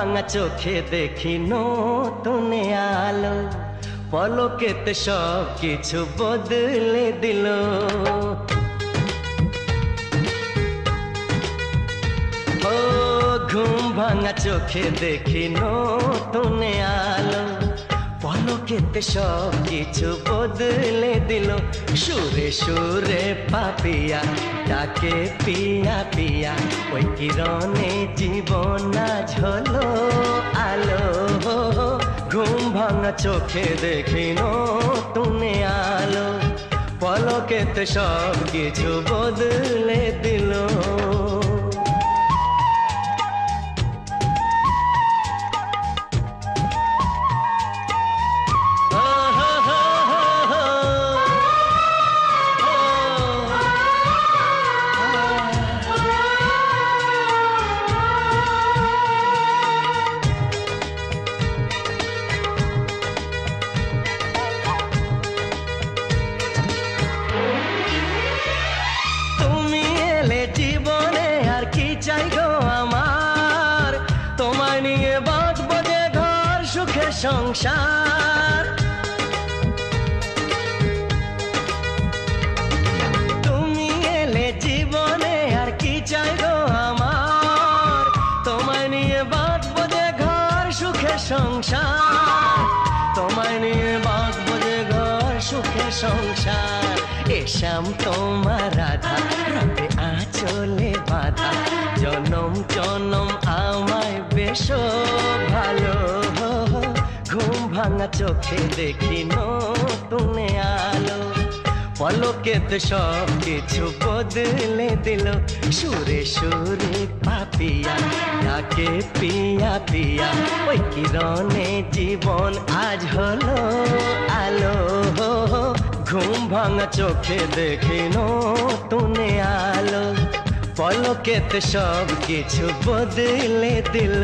ভাঙা চোখে দেখি নতুন আলো, পলকেতে সব কিছু বদলে দিল। ও ঘুম ভাঙা চোখে দেখি নতুন আলো, পলকেতে সব কিছু বদলে দিল। সুরে সুরে পাপিয়া ডাকে পিয়া পিয়া, ওই কিরণে জীবন আজ হলো আলো। ঘুম ভাঙা চোখে দেখি নতুন আলো, পলকেতে সব কিছু বদলে দিল। জীবনে আর কি চাই গো আমার, তোমায় নিয়ে বাঁধবো যে ঘর সুখের সংসার। তুমি এলে জীবনে আর কি চাই গো আমার, তোমায় নিয়ে বাঁধবো যে ঘর সুখের সংসার। তোমায় নিয়ে বাঁধবো যে ঘর সুখের সংসার। এসাম তোমার রাধা, রাতে আঁচলে বাঁধা, জনম জনম আমায় বেশ ভালো। ঘুম ভাঙা চোখে দেখি নতুন আলো, পলকেতে সব কিছু বদলে দিল। সুরে সুরে পাপিয়া ডাকে পিয়া পিয়া, ওই কিরণে জীবন আজ হলো আলো। ঘুম ভাঙা চোখে দেখি নতুন আলো, পলকেতে সব কিছু বদলে দিল।